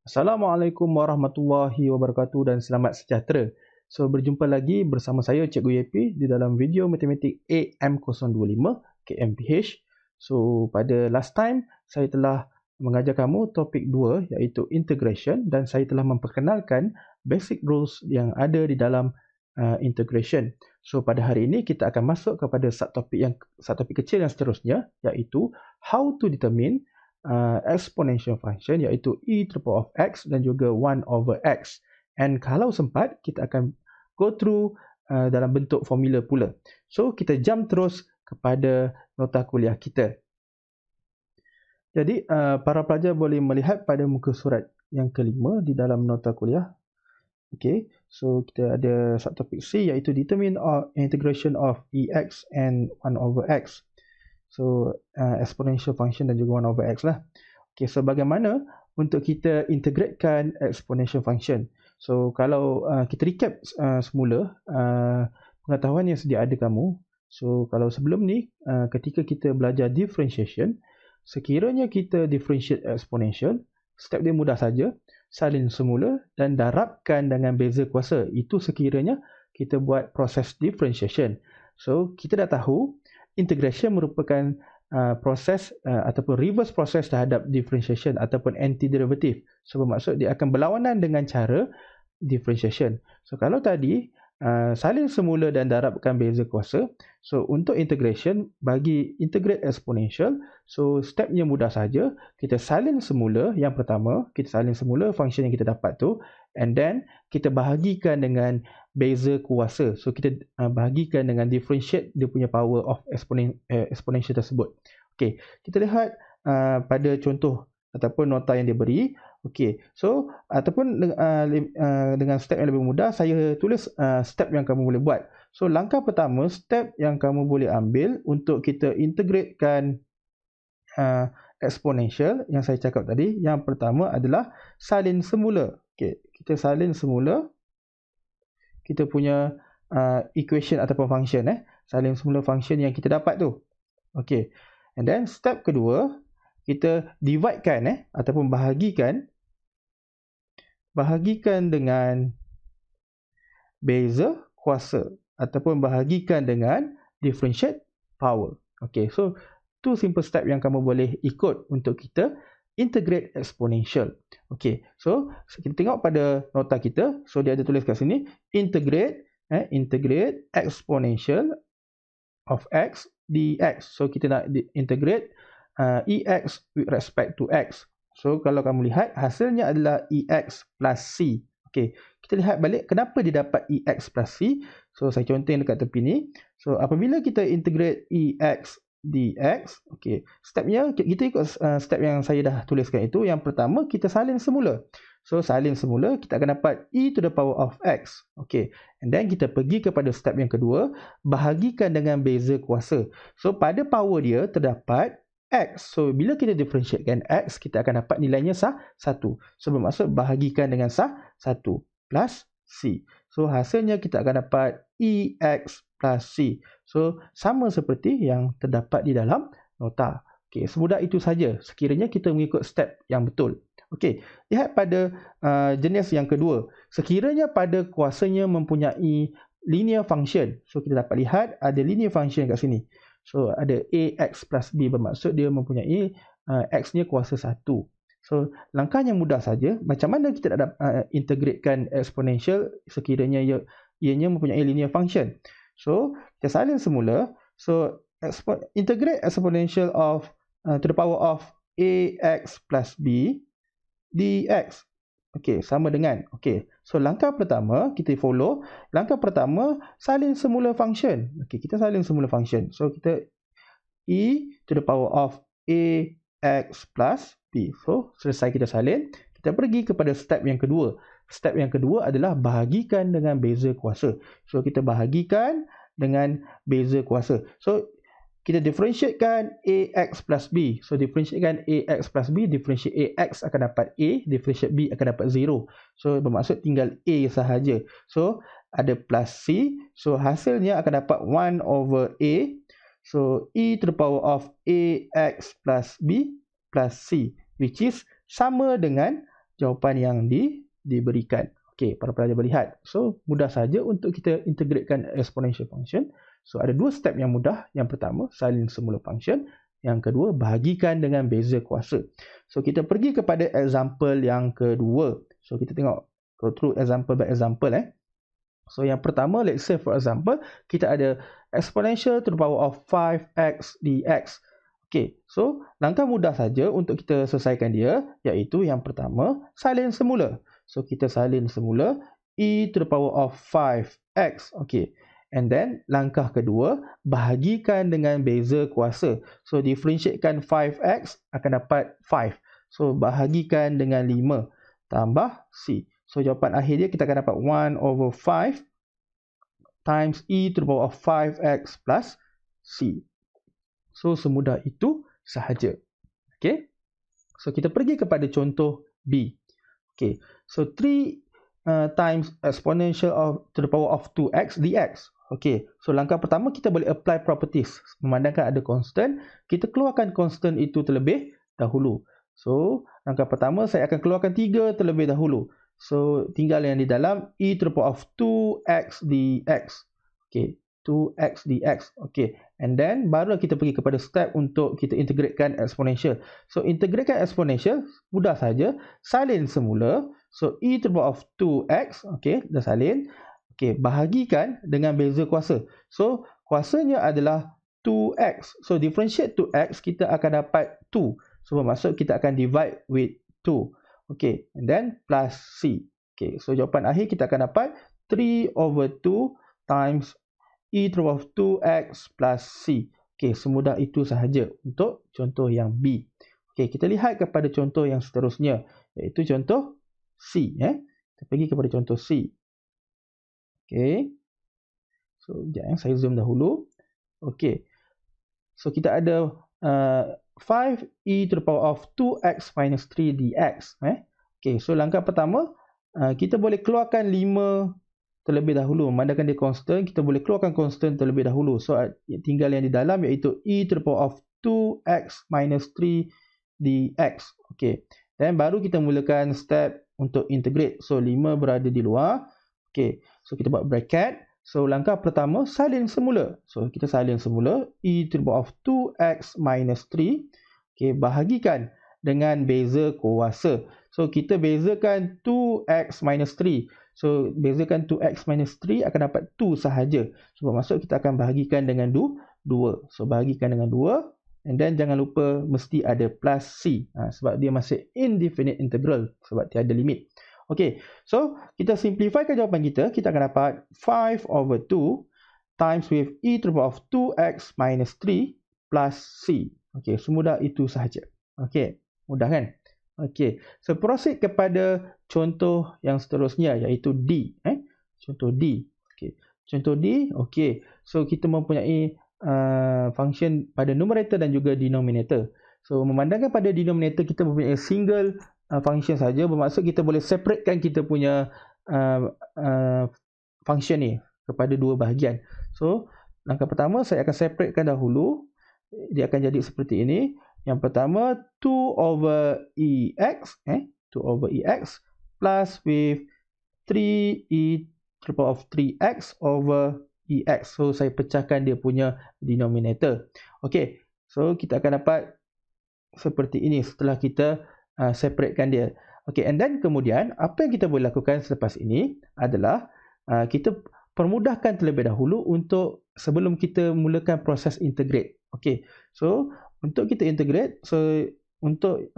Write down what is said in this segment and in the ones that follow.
Assalamualaikum warahmatullahi wabarakatuh dan selamat sejahtera. So, berjumpa lagi bersama saya Cikgu YP di dalam video matematik AM025 KMPH. So, pada last time saya telah mengajar kamu topik 2 iaitu integration dan saya telah memperkenalkan basic rules yang ada di dalam integration. So, pada hari ini kita akan masuk kepada subtopik kecil yang seterusnya iaitu how to determine exponential function iaitu e to the power of x dan juga 1 over x. And kalau sempat, kita akan go through dalam bentuk formula pula. So, kita jump terus kepada nota kuliah kita. Jadi, para pelajar boleh melihat pada muka surat yang kelima di dalam nota kuliah. Okay, so kita ada subtopik C iaitu determine integration of ex and 1 over x. So, exponential function dan juga 1 over x lah. Okay, so bagaimana untuk kita integratekan exponential function? So, kalau kita recap semula pengetahuan yang sedia ada kamu. So, kalau sebelum ni, ketika kita belajar differentiation, sekiranya kita differentiate exponential, step dia mudah saja. Salin semula dan darabkan dengan beza kuasa. Itu sekiranya kita buat proses differentiation. So, kita dah tahu integration merupakan proses ataupun reverse proses terhadap differentiation ataupun antiderivative. So, bermaksud dia akan berlawanan dengan cara differentiation. So, kalau tadi salin semula dan darabkan beza kuasa. So, untuk integration, bagi integrate exponential, so stepnya mudah saja. Kita salin semula, yang pertama, kita salin semula function yang kita dapat tu, and then kita bahagikan dengan beza kuasa. So, kita bahagikan dengan differentiate dia punya power of exponential tersebut. Okay, kita lihat pada contoh ataupun nota yang dia beri. Okey, so ataupun dengan step yang lebih mudah, saya tulis step yang kamu boleh buat. So, langkah pertama, step yang kamu boleh ambil untuk kita integratekan exponential yang saya cakap tadi. Yang pertama adalah salin semula. Okey, kita salin semula kita punya equation ataupun function. Salin semula function yang kita dapat tu. Okey, and then step kedua, kita dividekan ataupun bahagikan dengan beza kuasa ataupun bahagikan dengan differentiate power. Okay, so two simple step yang kamu boleh ikut untuk kita integrate exponential. Okay, so kita tengok pada nota kita. So, dia ada tulis kat sini integrate exponential of x dx. So, kita nak integrate ex with respect to x. So, kalau kamu lihat, hasilnya adalah ex plus c. Okay, kita lihat balik kenapa dia dapat ex plus c. So, saya contohin dekat tepi ni. So, apabila kita integrate ex dx, okay, stepnya kita ikut step yang saya dah tuliskan itu. Yang pertama, kita salin semula. So, salin semula, kita akan dapat e to the power of x. Okay, and then kita pergi kepada step yang kedua, bahagikan dengan beza kuasa. So, pada power dia terdapat x. So, bila kita differentiatekan x, kita akan dapat nilainya 1. So, bermaksud bahagikan dengan 1 plus c. So, hasilnya kita akan dapat ex plus c. So, sama seperti yang terdapat di dalam nota. Okay, semudah itu saja sekiranya kita mengikut step yang betul. Okey, lihat pada jenis yang kedua. Sekiranya pada kuasanya mempunyai linear function. So, kita dapat lihat ada linear function kat sini. So, ada ax plus b, bermaksud dia mempunyai x-nya kuasa 1. So, langkahnya mudah saja. Macam mana kita nak integratekan exponential sekiranya ianya mempunyai linear function? So, kita salin semula. So, integrate exponential of to the power of ax plus b dx. Okey, sama dengan. Okey, so langkah pertama kita follow. Langkah pertama, salin semula function. Okey, kita salin semula function. So, kita e to the power of ax plus b. So, selesai kita salin. Kita pergi kepada step yang kedua. Step yang kedua adalah bahagikan dengan beza kuasa. So, kita bahagikan dengan beza kuasa. So, kita differentiatekan ax plus b. So, differentiatekan ax plus b, differentiate ax akan dapat a, differentiate b akan dapat 0. So, bermaksud tinggal a sahaja. So, ada plus c. So, hasilnya akan dapat 1 over a. So, e to the power of ax plus b plus c, which is sama dengan jawapan yang diberikan. Okey, para pelajar berlihat. So, mudah saja untuk kita integratekan exponential function. So, ada dua step yang mudah. Yang pertama, salin semula function. Yang kedua, bahagikan dengan beza kuasa. So, kita pergi kepada example yang kedua. So, kita tengok go through example by example. So, yang pertama, let's say for example, kita ada exponential to the power of 5x dx. Okey, so langkah mudah saja untuk kita selesaikan dia, iaitu yang pertama, salin semula. So, kita salin semula e to the power of 5x. Okey. And then, langkah kedua, bahagikan dengan beza kuasa. So, differentiatekan 5x akan dapat 5. So, bahagikan dengan 5 tambah c. So, jawapan akhir dia kita akan dapat 1/5 times e to the power of 5x plus c. So, semudah itu sahaja. Okey. So, kita pergi kepada contoh B. Okay, so 3 times exponential to the power of 2x dx. Okay, so langkah pertama kita boleh apply properties. Memandangkan ada constant, kita keluarkan constant itu terlebih dahulu. So, langkah pertama saya akan keluarkan 3 terlebih dahulu. So, tinggal yang di dalam e to the power of 2x dx. Okay, 2x dx. Okay, and then baru kita pergi kepada step untuk kita integratekan exponential. So, integratekan exponential mudah saja. Salin semula. So, e to the power of 2x. Okay, dah salin. Okay, bahagikan dengan beza kuasa. So, kuasanya adalah 2x. So, differentiate 2x, kita akan dapat 2. So, bermaksud kita akan divide with 2. Okay, and then plus c. Okay, so jawapan akhir kita akan dapat 3/2 times e to the power of 2x plus c. Okey, semudah itu sahaja untuk contoh yang B. Okey, kita lihat kepada contoh yang seterusnya, iaitu contoh C. Kita pergi kepada contoh C. Okey. So, sekejap saya zoom dahulu. Okey. So, kita ada 5e to the power of 2x minus 3 dx. Okey, so langkah pertama, kita boleh keluarkan 5 terlebih dahulu. Memandangkan dia constant, kita boleh keluarkan constant terlebih dahulu. So, tinggal yang di dalam iaitu e to the power of 2x minus 3 dx. Okey. Dan baru kita mulakan step untuk integrate. So, 5 berada di luar. Okey. So, kita buat bracket. So, langkah pertama, salin semula. So, kita salin semula e to the power of 2x minus 3. Okey, bahagikan dengan beza kuasa. So, kita bezakan 2x minus 3. So, bezakan 2x minus 3 akan dapat 2 sahaja. So, bermaksud kita akan bahagikan dengan 2. So, bahagikan dengan 2. And then, jangan lupa mesti ada plus c. Sebab dia masih indefinite integral. Sebab tiada limit. Okay, so kita simplifykan jawapan kita. Kita akan dapat 5/2 times with e to the power of 2x minus 3 plus c. Okay, semudah itu sahaja. Okay, mudah kan? Okay, so proceed kepada contoh yang seterusnya, iaitu D. Contoh D. Okay, contoh D. Okay, so kita mempunyai function pada numerator dan juga denominator. So, memandangkan pada denominator kita mempunyai single function saja, bermaksud kita boleh separatekan kita punya function ni kepada dua bahagian. So, langkah pertama saya akan separatekan dahulu. Dia akan jadi seperti ini. Yang pertama 2/ex 2/ex plus with 3e to the power of 3x over ex. So, saya pecahkan dia punya denominator. Okey, so kita akan dapat seperti ini setelah kita separatekan dia. Okey, and then kemudian apa yang kita boleh lakukan selepas ini adalah kita permudahkan terlebih dahulu untuk sebelum kita mulakan proses integrate. Okey, so untuk kita integrate, so untuk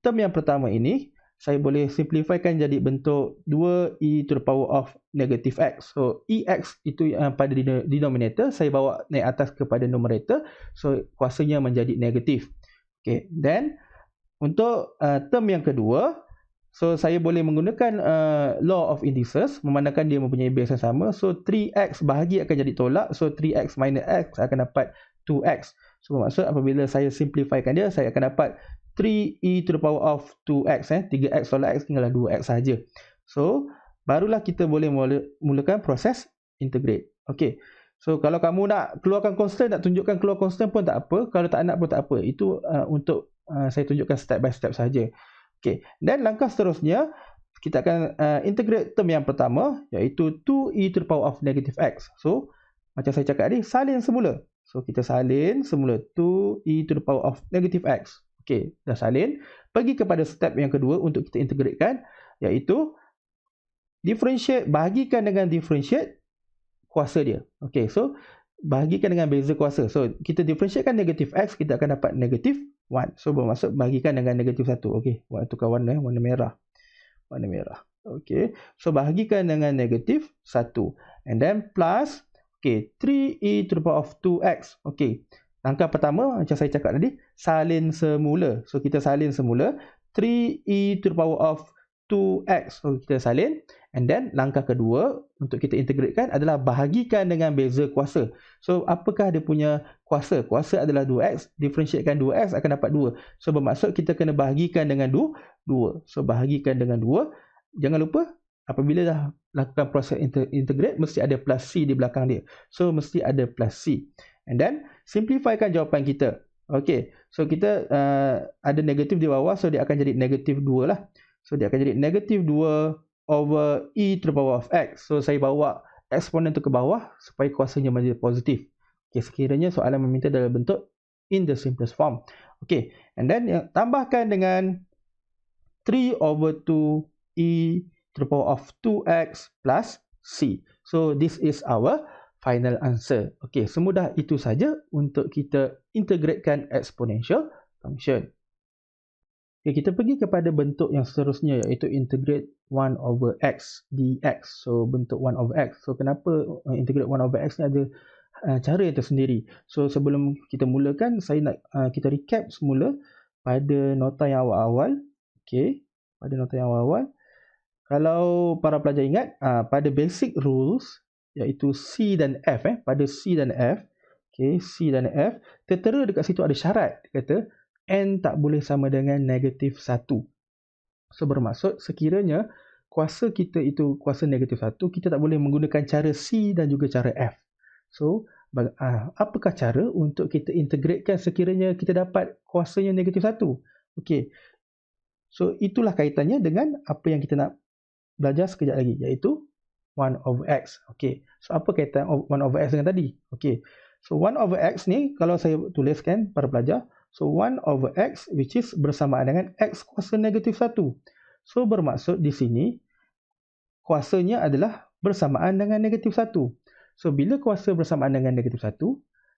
term yang pertama ini saya boleh simplifykan jadi bentuk 2e to the power of negative x. So, ex itu pada denominator, saya bawa naik atas kepada numerator. So, kuasanya menjadi negatif. Okay, then untuk term yang kedua, so saya boleh menggunakan law of indices, memandangkan dia mempunyai base yang sama. So, 3x bahagi akan jadi tolak. So, 3x minus x akan dapat 2x. So, maksud apabila saya simplifykan dia, saya akan dapat 3e to the power of 2x. 3x tolak x tinggallah 2x sahaja. So, barulah kita boleh mulakan proses integrate. Okey. So, kalau kamu nak keluarkan constant, nak tunjukkan keluar constant pun tak apa. Kalau tak nak pun tak apa. Itu untuk saya tunjukkan step by step sahaja. Okey, dan langkah seterusnya kita akan integrate term yang pertama iaitu 2e to the power of negative x. So macam saya cakap tadi, salin semula. So kita salin semula 2e to the power of negative x. Okey, dah salin. Pergi kepada step yang kedua untuk kita integratekan iaitu differentiate, bahagikan dengan differentiate kuasa dia. Okey, so bahagikan dengan beza kuasa. So kita differentiatekan negative x, kita akan dapat negative 1. So bermaksud bahagikan dengan negative 1. Okey, tukar warna, warna merah. Warna merah. Okey, so bahagikan dengan negative 1. And then plus, okey, 3e to the power of 2x. Okey, langkah pertama macam saya cakap tadi, salin semula. So kita salin semula 3e to the power of 2x. So kita salin. And then langkah kedua untuk kita integratekan adalah bahagikan dengan beza kuasa. So apakah dia punya kuasa? Kuasa adalah 2x, differentiatekan 2x akan dapat 2. So bermaksud kita kena bahagikan dengan 2. So bahagikan dengan 2. Jangan lupa apabila dah lakukan proses integrate mesti ada plus c di belakang dia. So mesti ada plus c. And then simplifykan jawapan kita. Okay, so kita ada negatif di bawah, so dia akan jadi negatif 2 lah. So dia akan jadi negatif 2 over e to the power of x. So saya bawa eksponen tu ke bawah supaya kuasanya menjadi positif. Okay, sekiranya soalan meminta dalam bentuk in the simplest form. Okay, and then tambahkan dengan 3 over 2 e to the power of 2x plus c. So this is our final answer. Okay, semudah itu saja untuk kita integratekan exponential function. Okay, kita pergi kepada bentuk yang seterusnya iaitu integrate 1 over x dx. So bentuk 1 over x. So kenapa integrate 1 over x ni ada cara yang tersendiri. So sebelum kita mulakan, saya nak kita recap semula pada nota yang awal-awal. Okay, pada nota yang awal-awal. Kalau para pelajar ingat, pada basic rules iaitu C dan F, pada C dan F, okay, C dan F, tertera dekat situ ada syarat. Dia kata n tak boleh sama dengan negatif 1. So bermaksud sekiranya kuasa kita itu kuasa negatif 1, kita tak boleh menggunakan cara C dan juga cara F. So apakah cara untuk kita integratekan sekiranya kita dapat kuasanya negatif 1? Okey. So itulah kaitannya dengan apa yang kita nak belajar sekejap lagi iaitu 1 over x. Okey. So apa kaitan 1 over x dengan tadi? Okey. So 1 over x ni kalau saya tuliskan para pelajar, so 1 over x which is bersamaan dengan x kuasa negatif 1. So bermaksud di sini kuasanya adalah bersamaan dengan negatif 1. So bila kuasa bersamaan dengan negatif 1,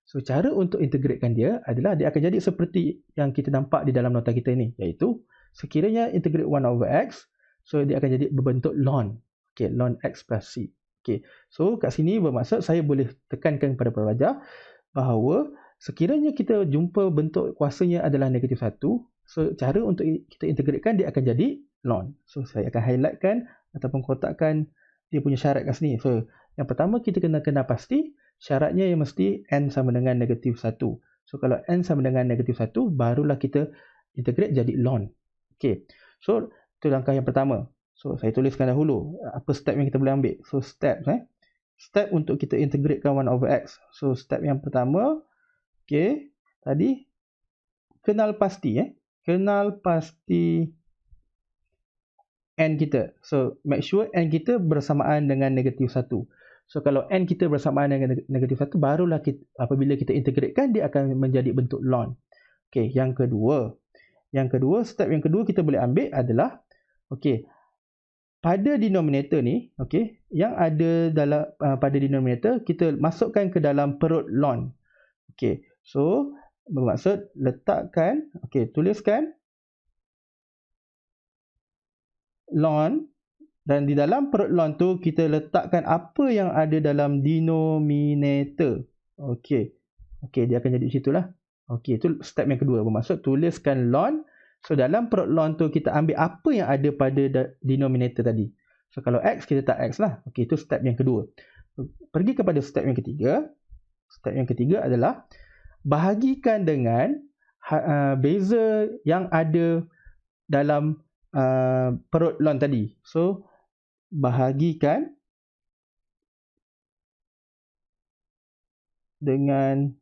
so cara untuk integratekan dia adalah dia akan jadi seperti yang kita nampak di dalam nota kita ni, iaitu sekiranya integrate 1 over x, so dia akan jadi berbentuk ln. Okay, ln x plus c. Okay, so kat sini bermaksud saya boleh tekankan kepada pelajar bahawa sekiranya kita jumpa bentuk kuasanya adalah negatif 1, so cara untuk kita integratekan dia akan jadi ln. So saya akan highlightkan ataupun kotakkan dia punya syarat kat sini. So yang pertama kita kena pasti syaratnya yang mesti n sama dengan negatif 1. So kalau n sama dengan negatif 1, barulah kita integrate jadi ln. Okay, so itu langkah yang pertama. So saya tuliskan dahulu apa step yang kita boleh ambil. So step untuk kita integratekan 1 over x. So step yang pertama, okay, tadi kenal pasti kenal pasti n kita. So make sure n kita bersamaan dengan negatif 1. So kalau n kita bersamaan dengan negatif 1, barulah kita, apabila kita integratekan dia akan menjadi bentuk ln. Okay, yang kedua, step yang kedua kita boleh ambil adalah, okay, pada denominator ni, okay, yang ada dalam pada denominator kita masukkan ke dalam perut ln. Okay, so bermaksud letakkan, okay, tuliskan ln dan di dalam perut ln tu kita letakkan apa yang ada dalam denominator. Okay, dia akan jadi macam itulah. Okay, itu step yang kedua, bermaksud tuliskan ln. So dalam perut ln tu kita ambil apa yang ada pada denominator tadi. So kalau x kita tak x lah. Okay, itu step yang kedua. Pergi kepada step yang ketiga. Step yang ketiga adalah bahagikan dengan beza yang ada dalam perut ln tadi. So bahagikan dengan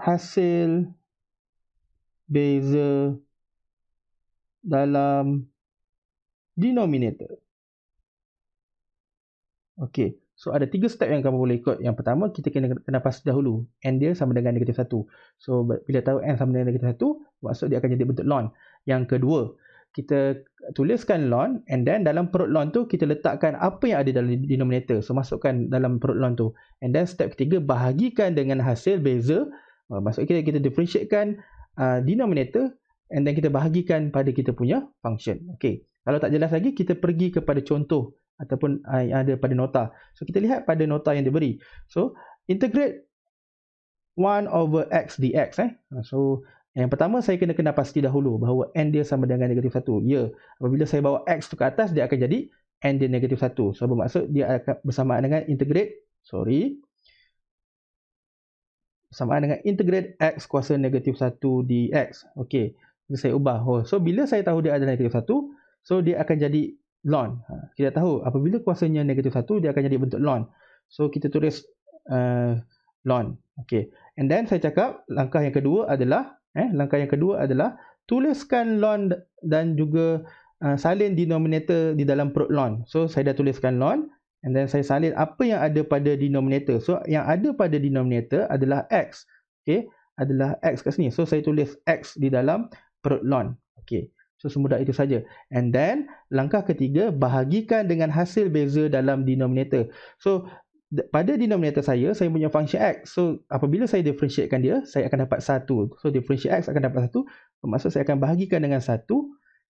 hasil beza dalam denominator. Okey, so ada 3 step yang kamu boleh ikut. Yang pertama, kita kena pasti dahulu n dia sama dengan negatif 1. So bila tahu n sama dengan negatif 1, maksud dia akan jadi bentuk ln. Yang kedua, kita tuliskan ln, and then dalam perut ln tu kita letakkan apa yang ada dalam denominator. So masukkan dalam perut ln tu. And then step ketiga, bahagikan dengan hasil beza. Maksud kita differentiatekan denominator, and then kita bahagikan pada kita punya function. Okey, kalau tak jelas lagi, kita pergi kepada contoh ataupun yang ada pada nota. So kita lihat pada nota yang diberi. So integrate 1 over x dx. So yang pertama, saya kena pasti dahulu bahawa n dia sama dengan negatif 1. Ya, apabila saya bawa x tu ke atas, dia akan jadi n dia negatif 1. So bermaksud dia akan bersamaan dengan integrate x kuasa negatif 1 dx. Okey, saya ubah. So bila saya tahu dia ada negatif 1, so dia akan jadi ln. Kita tahu apabila kuasanya negatif 1, dia akan jadi bentuk ln. So kita tulis ln. Okey, and then saya cakap langkah yang kedua adalah tuliskan ln dan juga salin denominator di dalam perut ln. So saya dah tuliskan ln, and then saya salin apa yang ada pada denominator. So yang ada pada denominator adalah x. Okey, adalah x kat sini. So saya tulis x di dalam perut ln. Okey, so semudah itu saja. And then langkah ketiga, bahagikan dengan hasil beza dalam denominator. So pada denominator saya punya function x. So apabila saya differentiatekan dia, saya akan dapat 1. So differentiate x akan dapat 1. Bermaksud saya akan bahagikan dengan 1,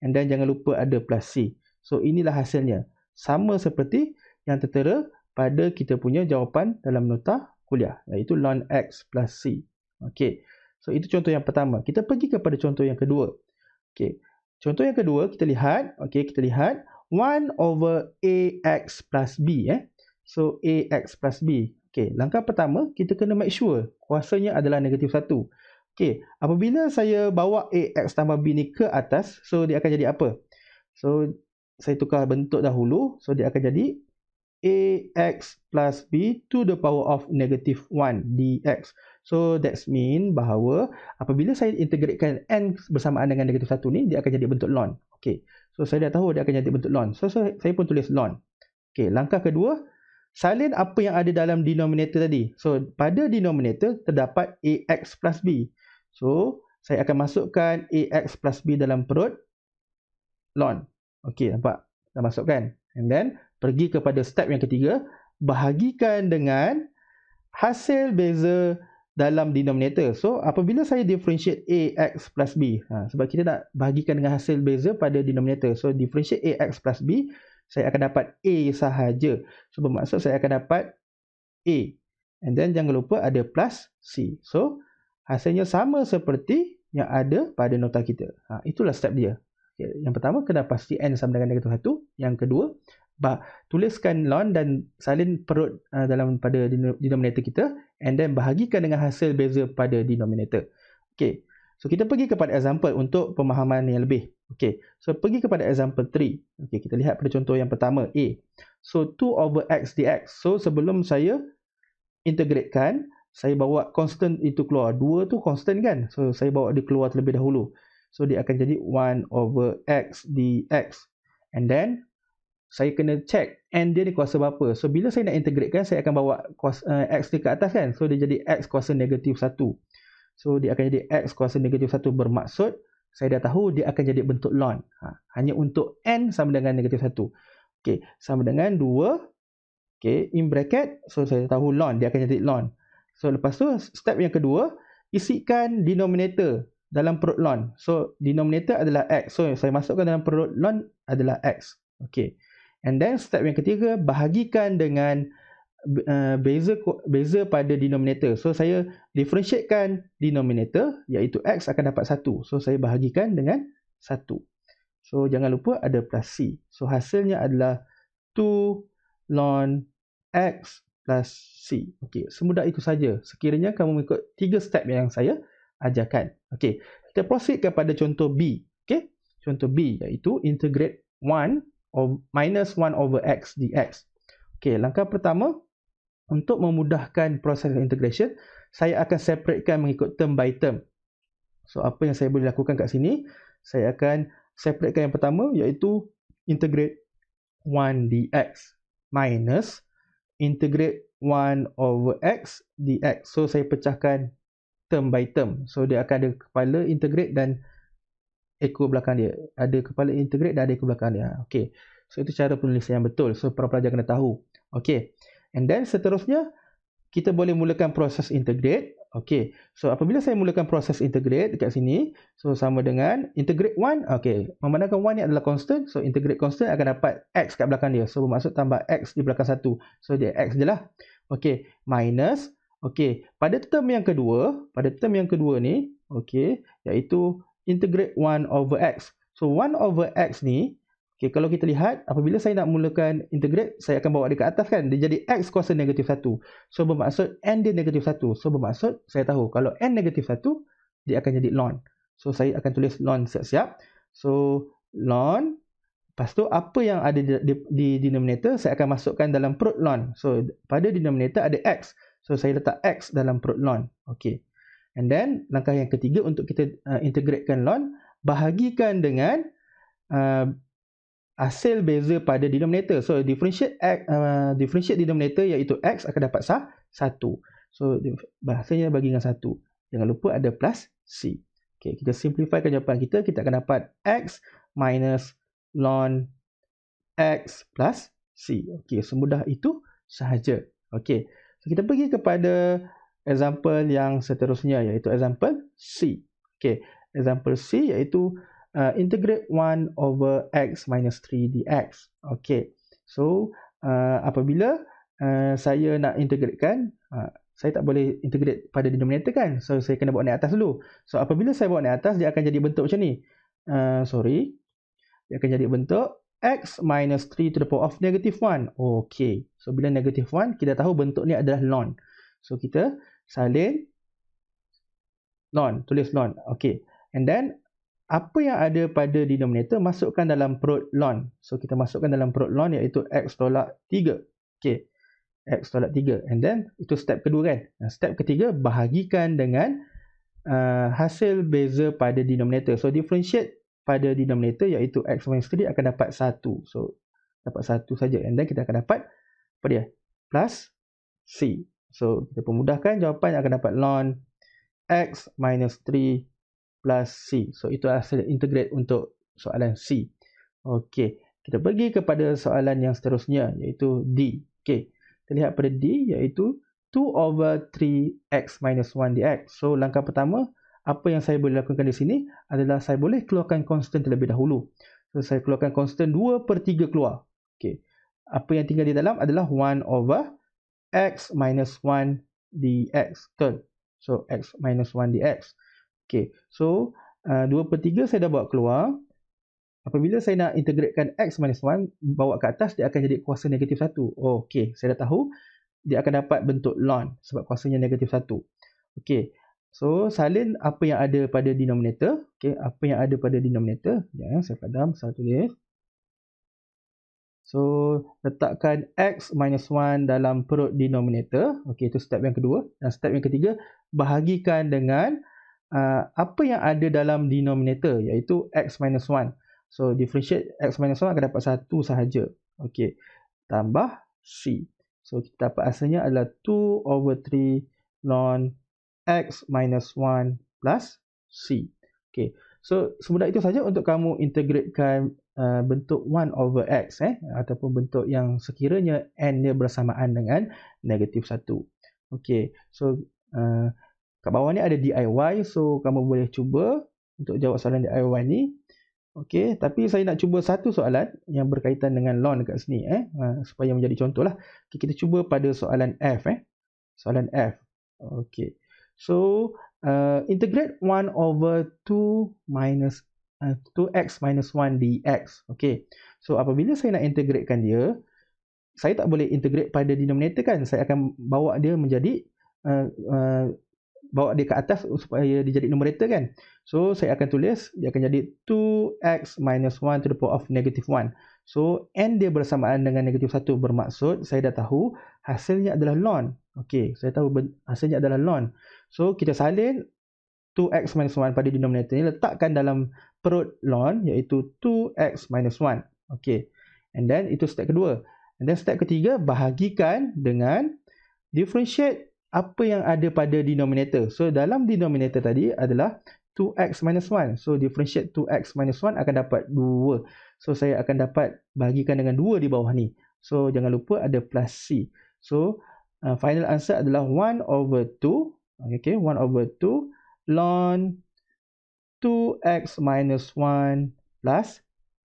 and then jangan lupa ada plus c. So inilah hasilnya. Sama seperti yang tertera pada kita punya jawapan dalam nota kuliah, iaitu ln x plus c. Okey, so itu contoh yang pertama. Kita pergi kepada contoh yang kedua. Okey, contoh yang kedua kita lihat 1 over ax plus b. So ax plus b. Okey, langkah pertama kita kena make sure kuasanya adalah negatif 1. Okey, apabila saya bawa ax tambah b ni ke atas, so dia akan jadi apa? So saya tukar bentuk dahulu. So dia akan jadi ax plus b to the power of negative 1 dx. So that's mean bahawa apabila saya integratekan n bersamaan dengan negatif 1 ni, dia akan jadi bentuk ln. Okey, so saya dah tahu dia akan jadi bentuk ln. So saya pun tulis ln. Okey, langkah kedua, salin apa yang ada dalam denominator tadi. So pada denominator terdapat ax plus b. So saya akan masukkan ax plus b dalam perut ln. Okey, nampak? Dah masukkan. And then pergi kepada step yang ketiga, bahagikan dengan hasil beza dalam denominator. So apabila saya differentiate ax plus b, sebab kita nak bahagikan dengan hasil beza pada denominator, so differentiate ax plus b, saya akan dapat a sahaja. So bermaksud saya akan dapat a, and then jangan lupa ada plus c. So hasilnya sama seperti yang ada pada nota kita. Itulah step dia. Okay, yang pertama, kena pasti n sama dengan negatif 1. Yang kedua, tuliskan ln dan salin perut dalam pada denominator kita, and then bahagikan dengan hasil beza pada denominator. Okey, so kita pergi kepada example untuk pemahaman yang lebih. Okey, so pergi kepada example 3. Okey, kita lihat pada contoh yang pertama, A. So 2 over x dx. So sebelum saya integratekan, saya bawa constant itu keluar. 2 tu constant kan? So saya bawa dia keluar terlebih dahulu. So dia akan jadi 1 over x dx. And then saya kena check n dia ni kuasa berapa. So bila saya nak integratekan, saya akan bawa x ni ke atas kan. So dia jadi x kuasa negatif 1. So dia akan jadi x kuasa negatif 1, bermaksud saya dah tahu dia akan jadi bentuk ln. Hanya untuk n sama dengan negatif 1. Okey, sama dengan 2. Okey, in bracket. So saya tahu ln, dia akan jadi ln. So lepas tu step yang kedua, isikan denominator dalam perut ln. So denominator adalah x. So saya masukkan dalam perut ln adalah x. Okey. And then step yang ketiga, bahagikan dengan beza pada denominator. So saya differentiatekan denominator, iaitu x akan dapat 1. So saya bahagikan dengan 1. So jangan lupa ada plus c. So hasilnya adalah 2 ln x plus c. Okey, semudah itu saja. Sekiranya kamu mengikut 3 step yang saya ajarkan. Okey, kita proceed kepada contoh B. Okey, contoh B iaitu integrate 1 minus 1 over x dx. Okey, langkah pertama, untuk memudahkan proses integration, saya akan separatekan mengikut term by term. So, apa yang saya boleh lakukan kat sini, saya akan separatekan yang pertama, iaitu integrate 1 dx minus integrate 1 over x dx. So, saya pecahkan term by term. So, dia akan ada kepala integrate dan ekor belakang dia. Ada kepala integrate dan ada ekor belakang dia. Okay. So, itu cara penulisan yang betul. So, para pelajar kena tahu. Okay. And then, seterusnya, kita boleh mulakan proses integrate. Okay. So, apabila saya mulakan proses integrate dekat sini, so, sama dengan integrate 1. Okay. Memandangkan 1 ni adalah constant. So, integrate constant akan dapat x kat belakang dia. So, bermaksud tambah x di belakang 1. So, dia x je lah. Okay. Minus. Okay. Pada term yang kedua ni, okay, iaitu integrate 1 over x. So, 1 over x ni, okay, kalau kita lihat, apabila saya nak mulakan integrate, saya akan bawa dia ke atas kan. Dia jadi x kuasa negatif 1. So, bermaksud n dia negatif 1. So, bermaksud saya tahu kalau n negatif 1, dia akan jadi ln. So, saya akan tulis ln siap-siap. So, ln. Lepas tu, apa yang ada di denominator, saya akan masukkan dalam perut ln. So, pada denominator ada x. So, saya letak x dalam perut ln. Okay. And then, langkah yang ketiga untuk kita integratekan ln, bahagikan dengan hasil beza pada denominator. So, differentiate denominator iaitu x akan dapat 1. So, bahasanya bagi dengan 1. Jangan lupa ada plus c. Okay, kita simplifykan jawapan kita. Kita akan dapat x minus ln x plus c. Okay, semudah itu sahaja. Okay, so kita pergi kepada example yang seterusnya, iaitu example C. Okay, example C iaitu integrate 1 over x minus 3 dx. Okay, so apabila saya nak integratekan, saya tak boleh integrate pada denominator kan. So, saya kena bawa naik atas dulu. So, apabila saya bawa naik atas, dia akan jadi bentuk macam ni. Dia akan jadi bentuk x minus 3 to the power of negative 1. Okay, so bila negative 1, kita tahu bentuk ni adalah ln. So, kita salin ln, tulis ln. Okay. And then, apa yang ada pada denominator, masukkan dalam perut ln. So, kita masukkan dalam perut ln iaitu x tolak 3. Okay. X tolak 3. And then, itu step kedua kan. Step ketiga, bahagikan dengan hasil beza pada denominator. So, differentiate pada denominator iaitu x minus 3 akan dapat 1. So, dapat 1 saja. And then, kita akan dapat apa dia? Plus c. So, kita pemudahkan, jawapan akan dapat ln x minus 3 plus c. So, itu hasil integrate untuk soalan C. Okey, kita pergi kepada soalan yang seterusnya, iaitu D. Okey, kita lihat pada D, iaitu 2 over 3x minus 1 dx. So, langkah pertama, apa yang saya boleh lakukan di sini adalah saya boleh keluarkan constant terlebih dahulu. So, saya keluarkan constant 2/3 keluar. Okey, apa yang tinggal di dalam adalah 1 over x minus 1 dx. Betul? So, x minus 1 dx. Okay, so 2/3 saya dah bawa keluar. Apabila saya nak integratekan x minus 1, bawa ke atas, dia akan jadi kuasa negatif 1. Oh, okay, saya dah tahu dia akan dapat bentuk ln sebab kuasanya negatif 1. Okay, so salin apa yang ada pada denominator. Okay, apa yang ada pada denominator. Ya, saya padam, saya tulis. So, letakkan x minus 1 dalam perut denominator. Okey, itu step yang kedua. Dan step yang ketiga, bahagikan dengan apa yang ada dalam denominator, iaitu x minus 1. So, differentiate x minus 1 akan dapat 1 sahaja. Okey, tambah c. So, kita dapat hasilnya adalah 2 over 3 ln x minus 1 plus c. Okey, so semudah itu saja untuk kamu integratekan bentuk 1 over x ataupun bentuk yang sekiranya n dia bersamaan dengan negatif 1. Okey, so kat bawah ni ada DIY, so kamu boleh cuba untuk jawab soalan DIY ni. Okey, tapi saya nak cuba satu soalan yang berkaitan dengan ln kat sini supaya menjadi contoh lah. Okay, kita cuba pada soalan F soalan F. Okey, so integrate 1 over 2 minus 2x minus 1 dx. Okey, so apabila saya nak integratekan dia, saya tak boleh integrate pada denominator kan. Saya akan bawa dia menjadi bawa dia ke atas supaya dia jadi numerator kan. So, saya akan tulis, dia akan jadi 2x minus 1 to the power of negative 1. So, n dia bersamaan dengan negatif 1. Bermaksud, saya dah tahu hasilnya adalah ln. Okey, saya tahu hasilnya adalah ln. So, kita salin 2x minus 1 pada denominator ni, letakkan dalam perut ln, iaitu 2x minus 1. Okay. And then itu step kedua. And then step ketiga, bahagikan dengan differentiate apa yang ada pada denominator. So dalam denominator tadi adalah 2x minus 1. So differentiate 2x minus 1 akan dapat 2. So saya akan dapat bahagikan dengan 2 di bawah ni. So jangan lupa ada plus C. So final answer adalah 1 over 2. Okay, 1 over 2 ln 2x minus 1 plus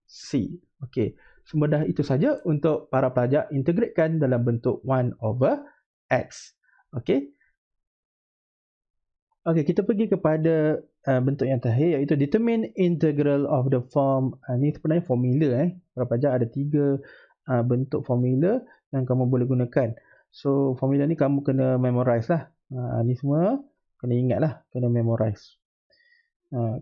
C. Okay, semudah itu saja untuk para pelajar integratekan dalam bentuk 1 over x. Okay. Okay, kita pergi kepada bentuk yang terakhir, iaitu determine integral of the form. Ini sebenarnya formula. Para pelajar ada 3 bentuk formula yang kamu boleh gunakan. So formula ni kamu kena memorize lah. Ni semua kena ingat lah, kena memorize.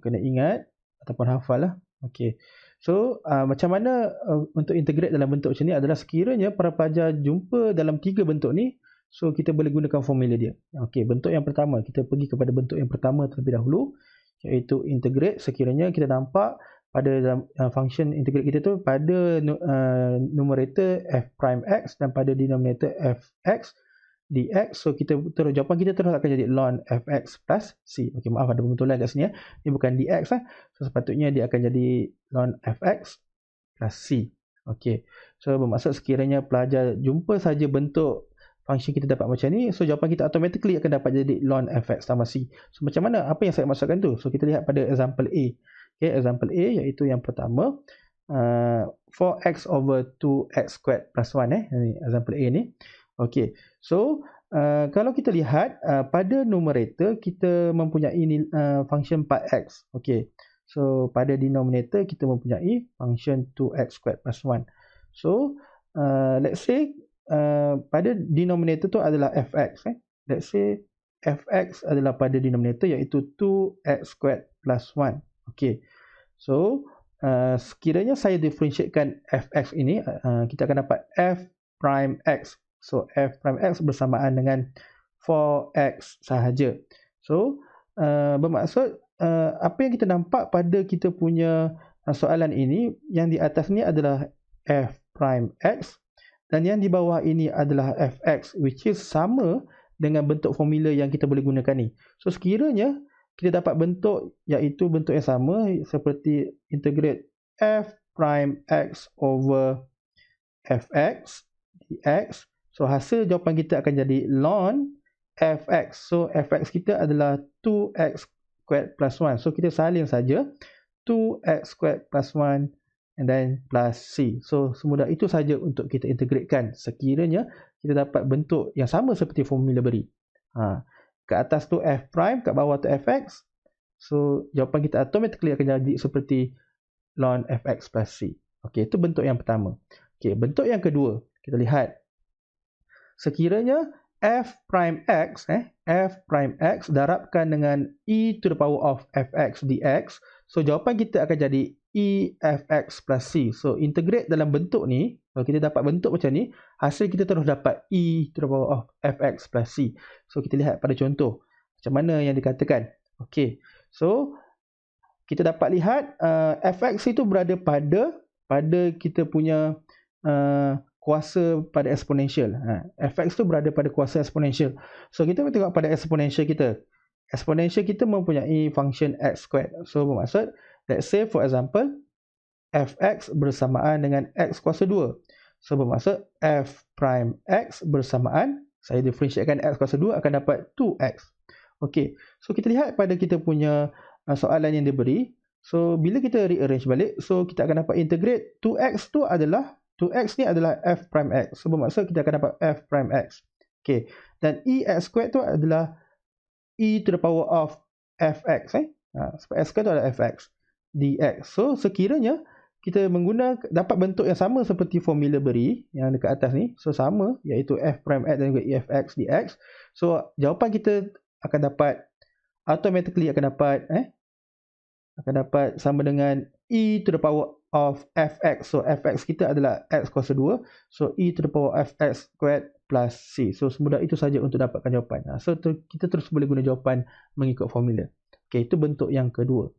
Kena ingat ataupun hafal lah. Okay. So macam mana untuk integrate dalam bentuk macam ni adalah sekiranya para pelajar jumpa dalam 3 bentuk ni, so kita boleh gunakan formula dia. Okey, bentuk yang pertama, kita pergi kepada bentuk yang pertama terlebih dahulu, iaitu integrate. Sekiranya kita nampak pada function integrate kita tu pada numerator f prime x dan pada denominator fx dx, so kita terus jawapan kita terus akan jadi ln fx plus c. Okey, maaf ada pembetulan kat sini ya. Ini bukan dx lah. So sepatutnya dia akan jadi ln fx plus c. Okey. So bermaksud sekiranya pelajar jumpa saja bentuk function kita dapat macam ni, so jawapan kita automatically akan dapat jadi ln fx tambah c. So macam mana? Apa yang saya maksudkan tu? So kita lihat pada example A. Okay, example A iaitu yang pertama, 4x over 2x squared plus 1. Ini example A ni. Okay, so kalau kita lihat pada numerator kita mempunyai function 4x. Okay, so pada denominator kita mempunyai function 2x squared plus 1. So let's say pada denominator tu adalah fx. Let's say fx adalah pada denominator iaitu 2x squared plus 1. Okay, so sekiranya saya differentiatekan fx ini, kita akan dapat f prime x. So f prime x bersamaan dengan 4x sahaja. So bermaksud apa yang kita nampak pada kita punya soalan ini, yang di atas ni adalah f prime x dan yang di bawah ini adalah fx, which is sama dengan bentuk formula yang kita boleh gunakan ni. So sekiranya kita dapat bentuk iaitu bentuk yang sama seperti integrate f prime x over fx dx, so hasil jawapan kita akan jadi ln fx. So fx kita adalah 2x squared plus 1. So kita salin saja 2x squared plus 1 and then plus c. So semudah itu saja untuk kita integratekan sekiranya kita dapat bentuk yang sama seperti formula beri. Kat atas tu f prime, kat bawah tu fx. So jawapan kita automatically akan jadi seperti ln fx plus c. Okey, itu bentuk yang pertama. Okey, bentuk yang kedua, kita lihat. Sekiranya f prime x darabkan dengan e to the power of fx dx, so jawapan kita akan jadi e fx plus c. So integrate dalam bentuk ni, kalau kita dapat bentuk macam ni, hasil kita terus dapat e to the power of fx plus c. So kita lihat pada contoh macam mana yang dikatakan. Okey, so kita dapat lihat fx itu berada pada kita punya kuasa pada exponential. Fx tu berada pada kuasa exponential. So kita tengok pada exponential kita. Exponential kita mempunyai function x squared. So bermaksud, let's say for example, fx bersamaan dengan x kuasa 2. So bermaksud f prime x bersamaan, saya differentiatekan x kuasa 2 akan dapat 2x. Okey, so kita lihat pada kita punya soalan yang diberi. So bila kita rearrange balik, so kita akan dapat integrate 2x tu adalah 2x ni adalah f prime x. So bermaksud kita akan dapat f prime x. Okey, dan ex squared tu adalah e to the power of fx. Sebab x squared tu adalah fx dx. So sekiranya kita dapat bentuk yang sama seperti formula beri yang dekat atas ni, so sama iaitu f prime x dan juga e fx dx. So jawapan kita akan dapat automatically akan dapat sama dengan e to the power of fx. So fx kita adalah x kuasa 2. So e to the power of fx squared plus c. So semudah itu saja untuk dapatkan jawapan. So kita terus boleh guna jawapan mengikut formula. Okey, itu bentuk yang kedua.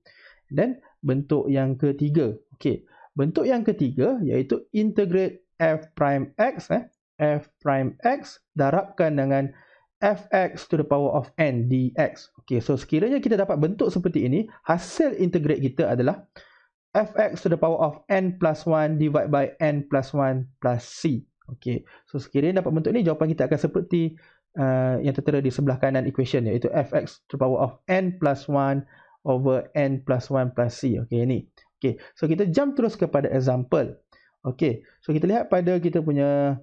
Dan bentuk yang ketiga. Okey, bentuk yang ketiga iaitu integrate f prime x f prime x darabkan dengan fx to the power of n dx. Okey, so sekiranya kita dapat bentuk seperti ini, hasil integrate kita adalah fx to the power of n plus 1 divided by n plus 1 plus c. Okey, so sekiranya dapat bentuk ni, jawapan kita akan seperti yang tertera di sebelah kanan equation, iaitu fx to the power of n plus 1 over n plus 1 plus c. Okey, ni. Okey, so kita jump terus kepada example. Okey, so kita lihat pada kita punya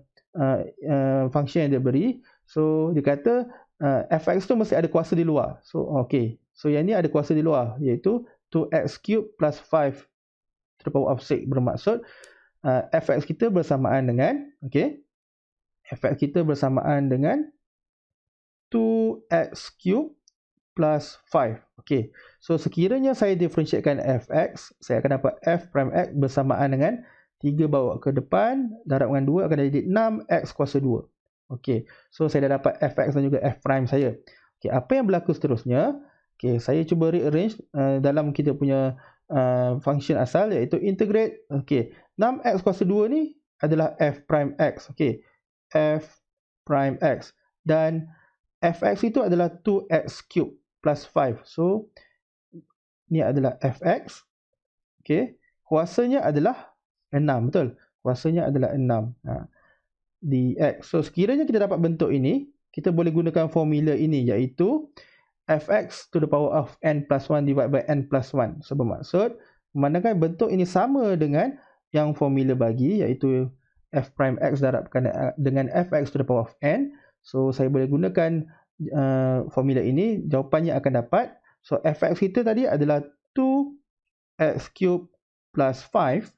function yang dia beri. So dia kata fx tu mesti ada kuasa di luar. So okey, so yang ni ada kuasa di luar, iaitu 2x cube plus 5 to the power of 6, bermaksud fx kita bersamaan dengan, okey, fx kita bersamaan dengan 2x cube plus 5. Okey, so sekiranya saya differentiatekan fx, saya akan dapat f prime x bersamaan dengan 3 bawa ke depan darab dengan 2 akan jadi 6x kuasa 2. Okey, so saya dah dapat fx dan juga f prime saya. Okey, apa yang berlaku seterusnya? Okey, saya cuba rearrange dalam kita punya function asal, iaitu integrate. Okey, 6x kuasa 2 ni adalah f prime x. Okey, f prime x, dan fx itu adalah 2x cube plus 5. So ni adalah fx. Okey, kuasanya adalah 6, betul? Kuasanya adalah 6 dx. So sekiranya kita dapat bentuk ini, kita boleh gunakan formula ini, iaitu fx to the power of n plus 1 divided by n plus 1. So bermaksud, memandangkan bentuk ini sama dengan yang formula bagi, iaitu f prime x darabkan dengan fx to the power of n. So saya boleh gunakan formula ini, jawapannya akan dapat. So fx kita tadi adalah 2x cube plus 5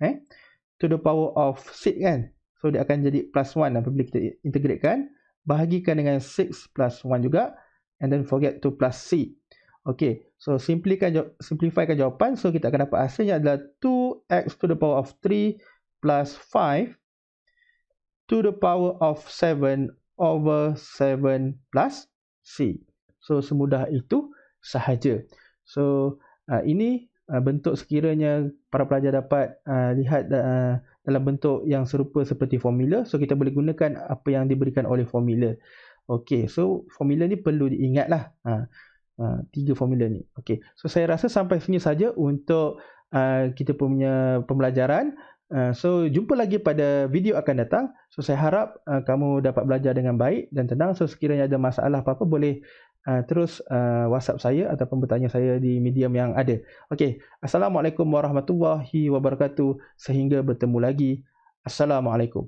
to the power of 6 kan. So dia akan jadi plus 1 apabila kita integratekan, bahagikan dengan 6 plus 1 juga, and then forget to plus c. Okey, so simplifykan jawapan. So kita akan dapat hasilnya adalah 2x to the power of 3 plus 5 to the power of 7 over 7 plus c. So semudah itu sahaja. So ini bentuk sekiranya para pelajar dapat lihat dalam bentuk yang serupa seperti formula. So kita boleh gunakan apa yang diberikan oleh formula. Okey, so formula ni perlu diingatlah. 3 formula ni. Okey, so saya rasa sampai sini saja untuk kita punya pembelajaran. So jumpa lagi pada video akan datang. So saya harap kamu dapat belajar dengan baik dan tenang. So sekiranya ada masalah apa-apa, boleh terus WhatsApp saya ataupun bertanya saya di medium yang ada. Okey, Assalamualaikum warahmatullahi wabarakatuh. Sehingga bertemu lagi. Assalamualaikum.